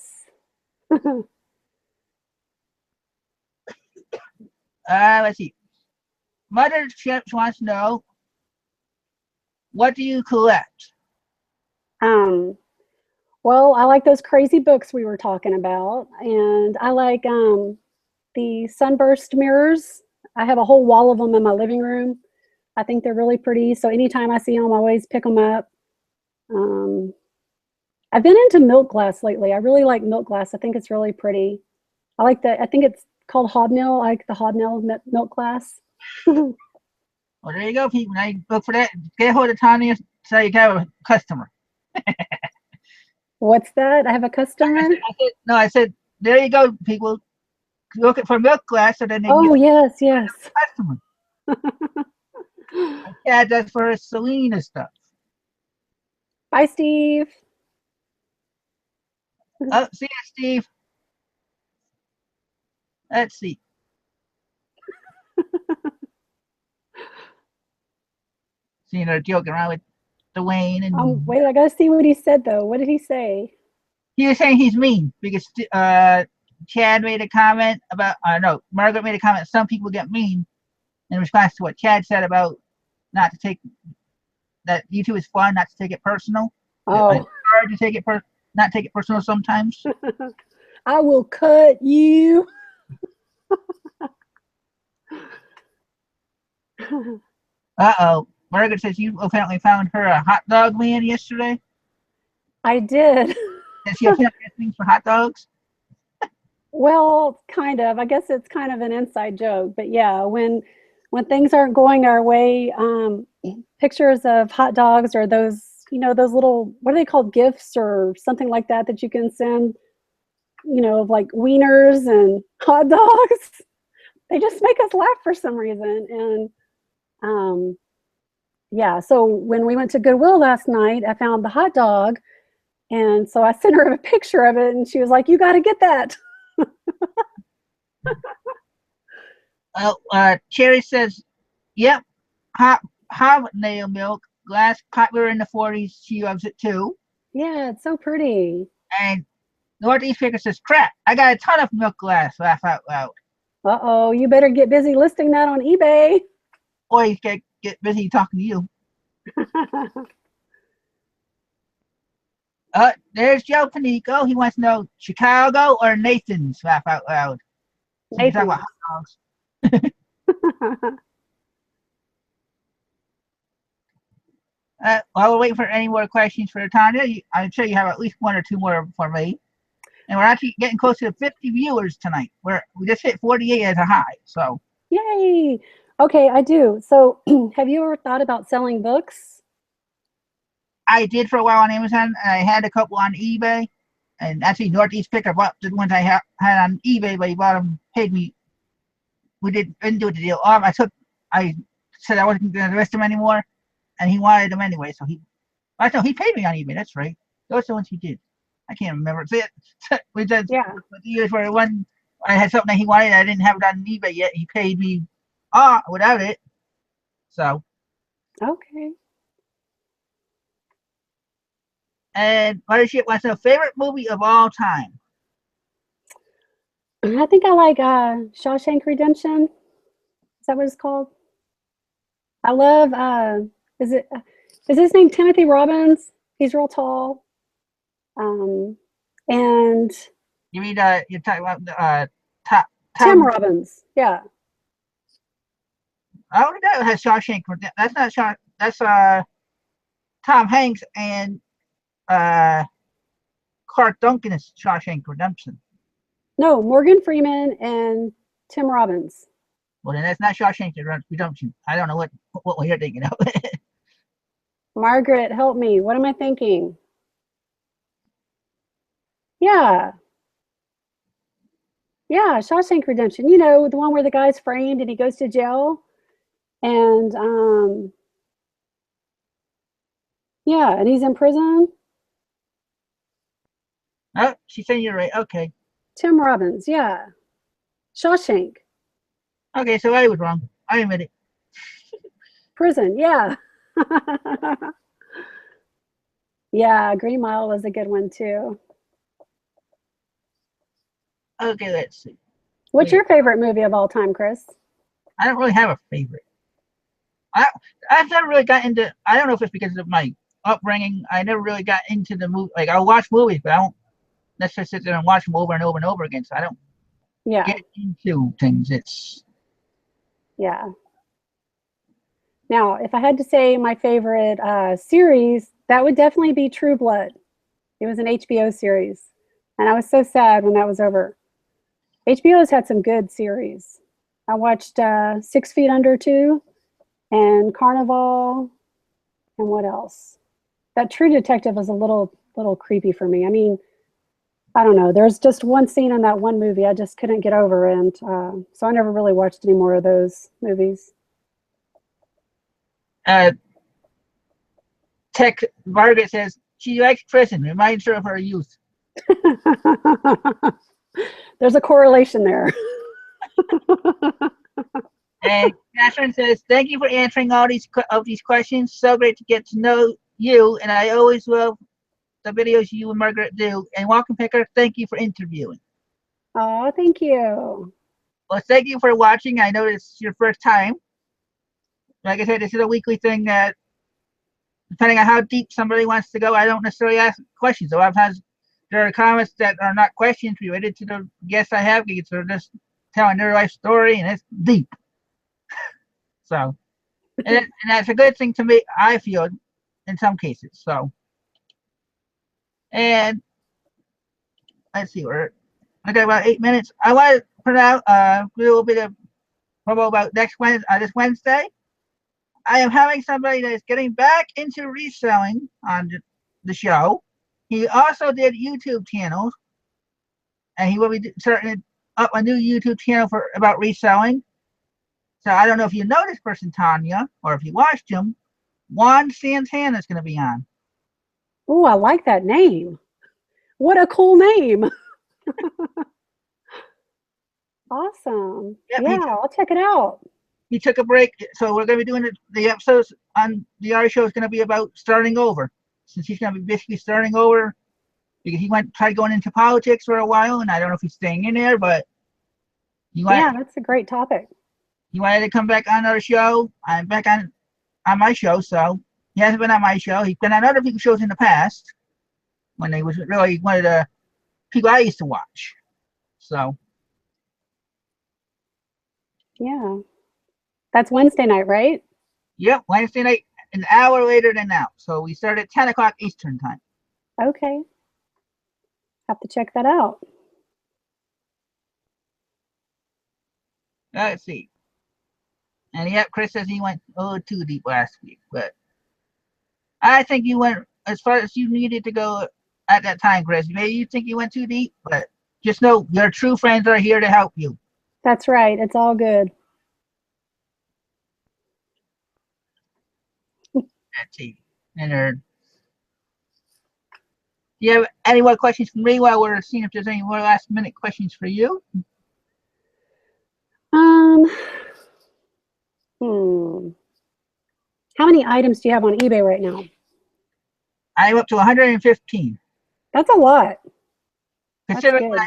Let's see. Mother Chips wants to know, what do you collect? Well, I like those crazy books we were talking about, and I like the sunburst mirrors. I have a whole wall of them in my living room. I think they're really pretty. So anytime I see them, I always pick them up. Um, I've been into milk glass lately. I really like milk glass. I think it's really pretty. I like the. I think it's called hobnail. I like the hobnail milk glass. Well, there you go, people. Now you look for that. Get a hold of Tanya so you got a customer. What's that? I have a customer. No, I said, there you go, people. Looking for milk glass so then they can get Oh yes, yes. a customer. Yeah, that's for Selena stuff. Bye, Steve. Oh, see ya, Steve. Let's see. Seeing her joking around with Dwayne, and Wait, I gotta see what he said though. What did he say? he was saying he's mean because Chad made a comment about, no, Margaret made a comment. Some people get mean in response to what Chad said about not to take that YouTube is fun, not to take it personal. Oh, It's hard to take it not take it personal sometimes. I will cut you. Uh-oh. Margaret says you apparently found her a hot dog man yesterday. I did. Does she apparently have things for hot dogs? Well, kind of. I guess it's kind of an inside joke, but yeah, when things aren't going our way, pictures of hot dogs or those, those little, what are they called, gifts or something like that that you can send, of like wieners and hot dogs. They just make us laugh for some reason. And yeah, so when we went to Goodwill last night, I found the hot dog. And so I sent her a picture of it and she was like, you got to get that. Cherry says, yep, hobnail milk glass, popular in the 40s. She loves it too. Yeah, it's so pretty. And Northeast Picker says, crap, I got a ton of milk glass. Laugh out loud. Uh-oh, you better get busy listing that on eBay. Or you can get busy talking to you. There's Joe Panico. He wants to know Chicago or Nathan's. Laugh out loud. So you're talking about hot dogs. While we're waiting for any more questions for Tanya, I'm sure you have at least one or two more for me. And we're actually getting close to 50 viewers tonight. We just hit 48 as a high. So yay! Okay, I do. So, have you ever thought about selling books? I did for a while on Amazon, and I had a couple on eBay. And actually, Northeast Picker bought the ones I had on eBay, but he bought them, paid me. We didn't do the deal. I said I wasn't going to list them anymore, and he wanted them anyway. So he paid me on eBay. That's right. Those are the ones he did. I can't remember. We did the years where one I had something that he wanted. I didn't have it on eBay yet. He paid me without it. So okay. And Mothership wants to know favorite movie of all time. I think I like Shawshank Redemption. Is that what it's called? I love. Is his name Timothy Robbins? He's real tall. And you mean you're talking about Tim Robbins? Yeah. I only know it has Shawshank. That's not Shaw. That's Tom Hanks and Clark Duncan is Shawshank Redemption. No, Morgan Freeman and Tim Robbins. Well, then that's not Shawshank Redemption. I don't know what you're thinking of. Margaret, help me. What am I thinking? Yeah. Yeah, Shawshank Redemption. You know, the one where the guy's framed and he goes to jail. And yeah, and he's in prison. Oh, she's saying you're right. Okay. Tim Robbins, yeah. Shawshank. Okay, so I was wrong. I admit it. Prison, yeah. Yeah, Green Mile was a good one too. Okay, let's see. What's your favorite movie of all time, Chris? I don't really have a favorite. I've never really got into. I don't know if it's because of my upbringing, I never really got into the movie. Like, I'll watch movies, but I don't necessarily sit there and watch them over and over and over again. So I don't Yeah. get into things. It's Yeah. Now, if I had to say my favorite series, that would definitely be True Blood. It was an HBO series, and I was so sad when that was over. HBO's had some good series. I watched 6 Feet Under 2 and Carnival, and what else? That True Detective was a little creepy for me. I mean, I don't know. There's just one scene in that one movie I just couldn't get over, and so I never really watched any more of those movies. uh, Tech Margaret says she likes prison. Reminds her of her youth. There's a correlation there. And Catherine says, "Thank you for answering all these questions. So great to get to know you, and I always love the videos you and Margaret do. And welcome, Picker. Thank you for interviewing." Oh, thank you. Well, thank you for watching. I know this is your first time. Like I said, this is a weekly thing that, depending on how deep somebody wants to go, I don't necessarily ask questions. So I've had there are comments that are not questions related to the guests I have. They're just telling their life story, and it's deep. So, and that's a good thing to me, I feel, in some cases. So, and let's see, I got about 8 minutes. I want to put out a little bit of promo about next Wednesday, this Wednesday. I am having somebody that is getting back into reselling on the show. He also did YouTube channels, and he will be starting up a new YouTube channel about reselling. So I don't know if you know this person, Tanya, or if you watched him. Juan Santana is going to be on. Oh, I like that name. What a cool name. Awesome. Yep, Yeah, I'll check it out. he took a break, so we're going to be doing the episodes on the art show is going to be about starting over, since he's going to be basically starting over because he tried going into politics for a while, and I don't know if he's staying in there, but Yeah, that's a great topic. he wanted to come back on our show. I'm back on my show, so he hasn't been on my show. He's been on other people's shows in the past when he was really one of the people I used to watch. So Yeah. That's Wednesday night, right? yep, Wednesday night, an hour later than now. So we start at 10 o'clock Eastern time. Okay. Have to check that out. Let's see. And yep, Chris says he went a little too deep last week, but I think you went as far as you needed to go at that time, Chris. Maybe you think you went too deep, but just know your true friends are here to help you. That's right. It's all good. Let's see. And do you have any more questions for me while we're seeing if there's any more last minute questions for you? Um, How many items do you have on eBay right now? I'm up to 115. That's a lot. Considering when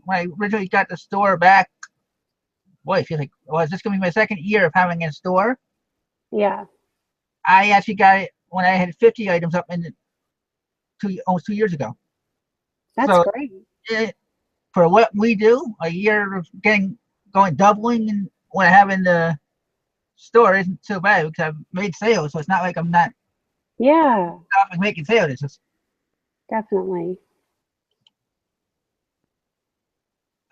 I originally got the store back, boy, I feel like, well, is this going to be my second year of having a store? Yeah. I actually got it when I had 50 items up in almost 2 years ago. That's So great. for what we do, a year of doubling and what I have in the store isn't so bad because I've made sales. So it's not like I'm not Yeah, making sales. It's just, definitely.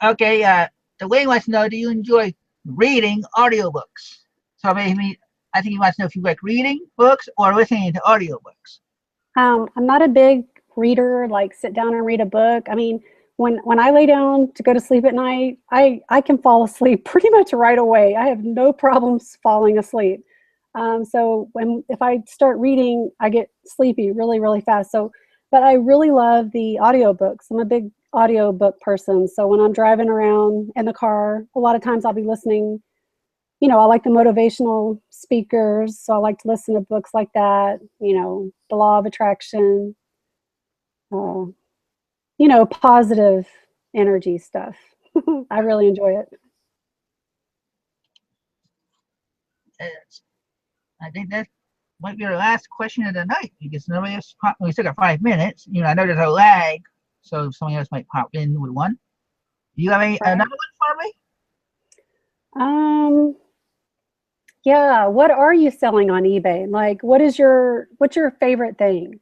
okay. Dwayne wants to know, do you enjoy reading audiobooks? So maybe I think he wants to know if you like reading books or listening to audiobooks. I'm not a big reader, like sit down and read a book. I mean, when I lay down to go to sleep at night, I can fall asleep pretty much right away. I have no problems falling asleep. So if I start reading, I get sleepy really, really fast. So, but I really love the audiobooks. I'm a big audiobook person. So when I'm driving around in the car, a lot of times I'll be listening. I like the motivational speakers, so I like to listen to books like that. The Law of Attraction, uh, positive energy stuff. I really enjoy it. I think that's might be our last question of the night because nobody else. We still got 5 minutes. I know there's a lag, so somebody else might pop in with one. Do you have another one for me? Yeah. What are you selling on eBay? Like, what's your favorite thing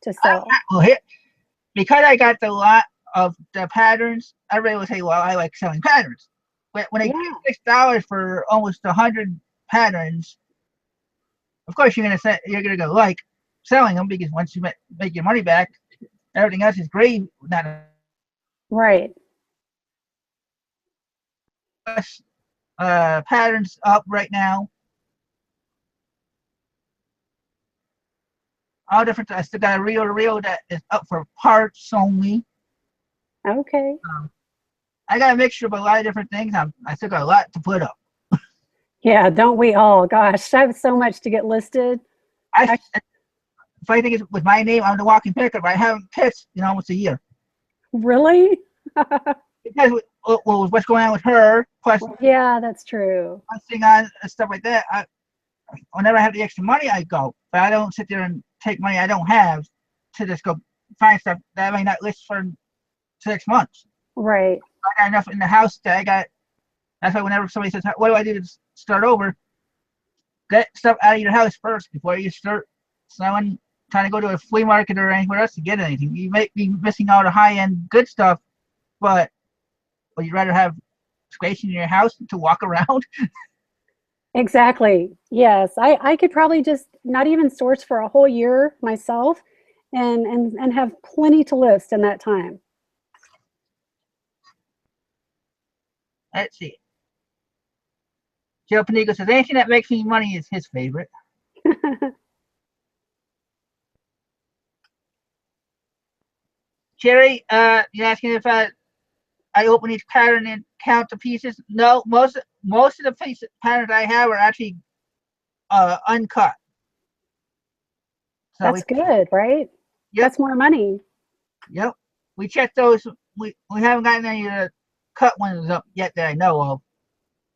to sell? Well, here, because I got the lot of the patterns, everybody will say, "Well, I like selling patterns." But when I get $6 for almost 100 patterns, of course you're gonna go like selling them because once you make your money back, everything else is great. Not Right. patterns up right now. All different. I still got a reel to reel that is up for parts only. Okay. I got a mixture of a lot of different things. I still got a lot to put up. Yeah, don't we all? Gosh, I have so much to get listed. Funny thing is, with my name, I'm the walking picker, but I haven't pitched in almost a year. Really? Because what's going on with her, plus yeah, that's true. posting on and stuff like that, whenever I have the extra money, I go. But I don't sit there and take money I don't have to just go find stuff that I may not list for 6 months. Right. I got enough in the house that I got. That's why whenever somebody says, "What do I do to start over?" Get stuff out of your house first before you start selling. Trying to go to a flea market or anywhere else to get anything. You may be missing out on high-end good stuff, but would you rather have space in your house to walk around? Exactly. Yes. I could probably just not even source for a whole year myself and have plenty to list in that time. Let's see. Joe Panico says, anything that makes me money is his favorite. Jerry, you're asking if I open each pattern and count the pieces. No, most of the patterns I have are actually uncut. So that's good, right? Yep. That's more money. Yep. We checked those. We haven't gotten any of the cut ones up yet that I know of.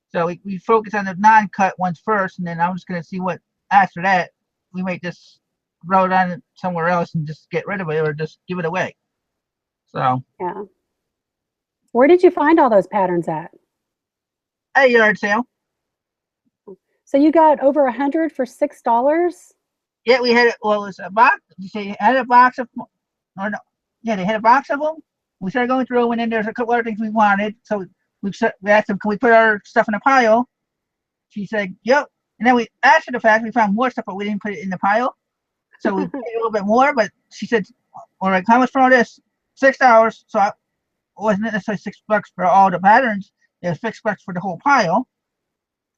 So we focus on the non-cut ones first, and then I'm just going to see what after that. We might just throw it on somewhere else and just get rid of it or just give it away. So. Yeah. Where did you find all those patterns at? At a yard sale. So you got over 100 for $6? Yeah, we had it. Well, it was a box. They had a box of, or no, yeah, they had a box of them. We started going through, and then there's a couple other things we wanted. So we asked them, "Can we put our stuff in a pile?" She said, "Yep." And then after the fact, we found more stuff, but we didn't put it in the pile. So we paid a little bit more. But she said, "All right, how much for all this? $6." So it wasn't necessarily $6 for all the patterns. It was $6 for the whole pile.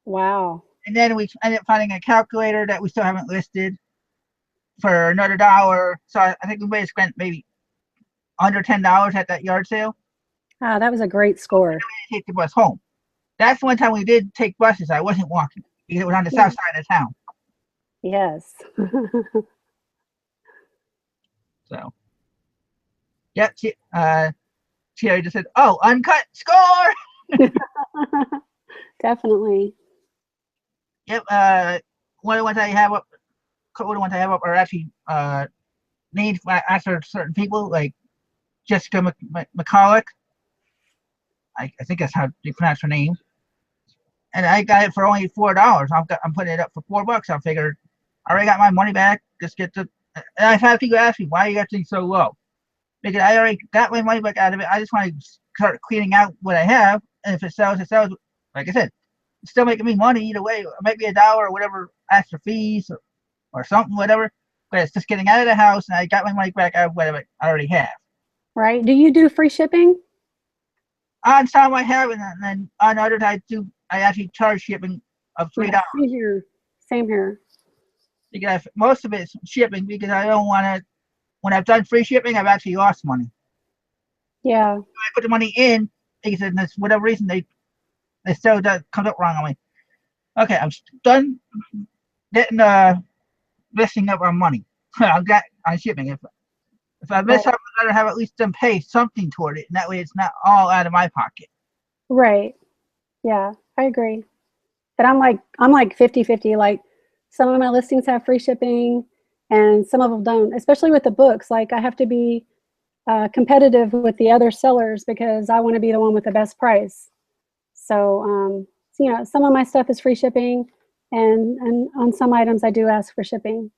Wow. And then we ended up finding a calculator that we still haven't listed for another $1. So I think we may have spent maybe under $10 at that yard sale. Ah, that was a great score. Take the bus home. That's one time we did take buses. I wasn't walking because it was on the south side of town. Yes. So, yep. Terry just said, "Oh, uncut score." Definitely. Yep. One of the ones I have up. A couple of the ones I have up are actually named after certain people, like Jessica McCulloch. I think that's how you pronounce her name. And I got it for only $4. I'm putting it up for $4. I figured I already got my money back. Just get the. And I've had people ask me, "Why you got things so low?" Because I already got my money back out of it. I just want to start cleaning out what I have, and if it sells, it sells. Like I said, it's still making me money either way. It might be $1 or whatever extra fees or something, whatever. But it's just getting out of the house, and I got my money back out of whatever I already have. Right. Do you do free shipping? On some I have, and then on others I do. I actually charge shipping of $3. Yeah, same here. Same here. Because most of it's shipping because I don't want to. When I've done free shipping, I've actually lost money. Yeah. I put the money in because for whatever reason they still comes up wrong on me. Okay, I'm done getting messing up on money. I've got on shipping. If I mess up, I'd rather have at least them pay something toward it, and that way it's not all out of my pocket. Right. Yeah, I agree. But I'm like 50-50. Like Some of my listings have free shipping, and some of them don't, especially with the books. Like, I have to be competitive with the other sellers because I want to be the one with the best price. So, some of my stuff is free shipping, and on some items I do ask for shipping.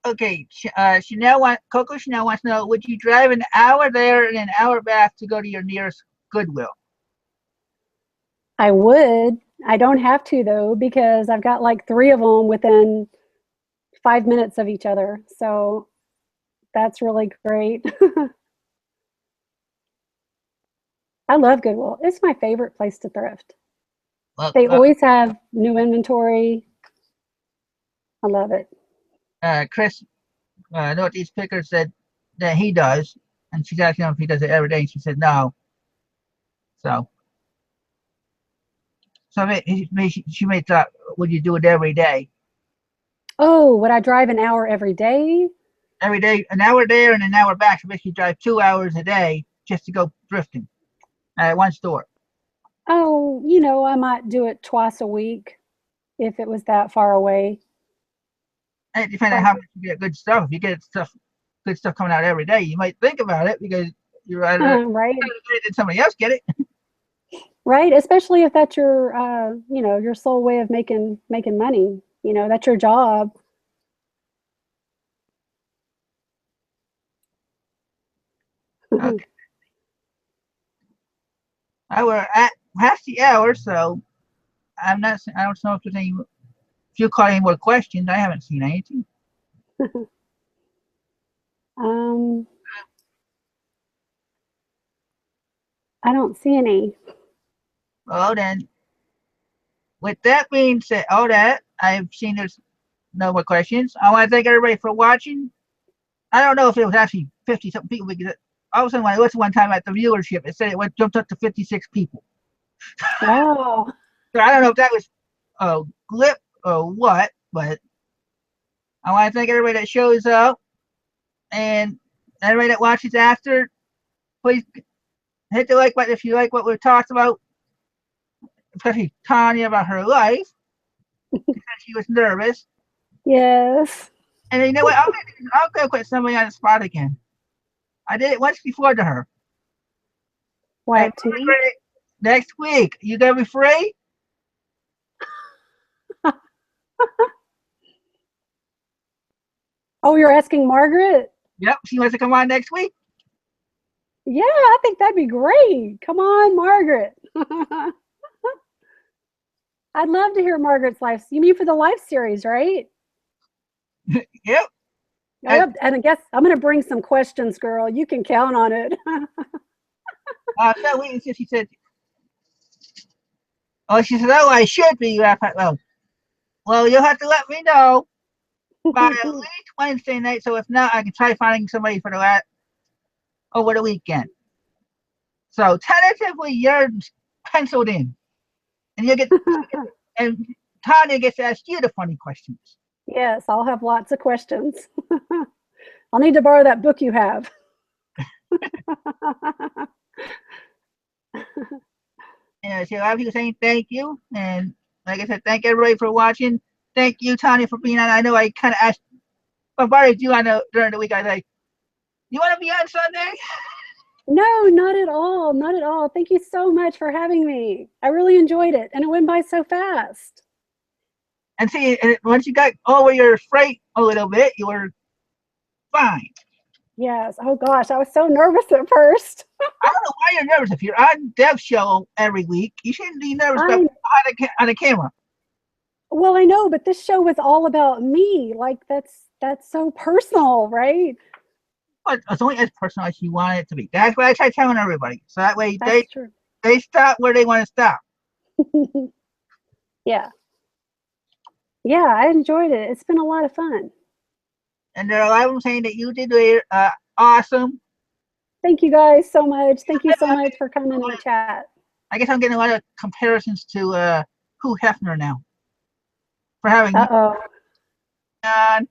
Okay, Coco Chanel wants to know: would you drive an hour there and an hour back to go to your nearest Goodwill? I would. I don't have to though, because I've got like 3 of them within 5 minutes of each other. So that's really great. I love Goodwill. It's my favorite place to thrift. Well, They always have new inventory. I love it. Chris, Northeast Picker said that he does, and she's asking him if he does it every day. And she said no. So she may thought, would you do it every day? Oh, would I drive an hour every day? Every day, an hour there and an hour back. So basically, drive 2 hours a day just to go thrifting at one store. Oh, I might do it twice a week if it was that far away. And it depends on how much you get good stuff. If you get good stuff coming out every day, you might think about it because you're Right. Did somebody else get it? Right, especially if that's your sole way of making money. That's your job. Okay. We're at past the hour, so I'm not. I don't know if there's any. If you caught any more questions, I haven't seen anything. I don't see any. Well then, with that being said, I've seen there's no more questions. I want to thank everybody for watching. I don't know if it was actually 50 something people because all of a sudden when I listened one time at the viewership, it said it jumped up to 56 people. Wow. So I don't know if that was a glip or what, but I want to thank everybody that shows up and everybody that watches after. Please hit the like button if you like what we've talked about, especially Tanya about her life. She was nervous. Yes. And you know what? I'll go put somebody on the spot again. I did it once before to her. What, to me? Next week, you gonna be free? Oh, you're asking Margaret? Yep, she wants to come on next week. Yeah, I think that'd be great. Come on, Margaret. I'd love to hear Margaret's life. You mean for the life series, right? Yep. And I guess I'm going to bring some questions, girl. You can count on it. No, wait and see if she said. Oh, she said, "Oh, I should be." Well, you'll have to let me know by at least Wednesday night. So if not, I can try finding somebody for over the weekend. So tentatively, you're penciled in, and you get and Tanya gets to ask you the funny questions. Yes, I'll have lots of questions. I'll need to borrow that book you have. And I see a lot of people saying thank you, and like I said, thank everybody for watching. Thank you, Tanya, for being on. I know I kind of asked, bombarded you on during the week. I was like, "You want to be on Sunday?" No, not at all. Not at all. Thank you so much for having me. I really enjoyed it, and it went by so fast. And see, once you got over your freight a little bit, you were fine. Yes. Oh gosh, I was so nervous at first. I don't know why you're nervous. If you're on Dev Show every week, you shouldn't be nervous about on a camera. Well, I know, but this show was all about me. Like that's so personal, right? But it's only as personal as you want it to be. That's what I try telling everybody. So that way That's true. they stop where they want to stop. Yeah. Yeah, I enjoyed it. It's been a lot of fun. And there are a lot of them saying that you did awesome. Thank you guys so much. Thank you so much for coming to chat. I guess I'm getting a lot of comparisons to Hugh Hefner now for having Uh-oh. on.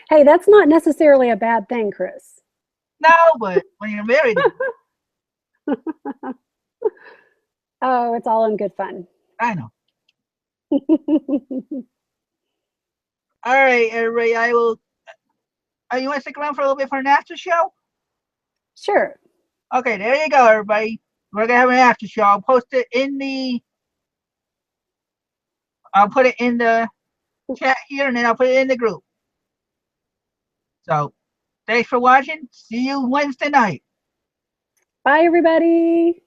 Hey, that's not necessarily a bad thing, Chris. No, but when you're married. Oh, it's all in good fun. I know. All right, everybody. I will. You want to stick around for a little bit for an after show? Sure. Okay, there you go, everybody. We're gonna have an after show. I'll post it in the. I'll put it in the chat here, and then I'll put it in the group. So, thanks for watching. See you Wednesday night. Bye, everybody.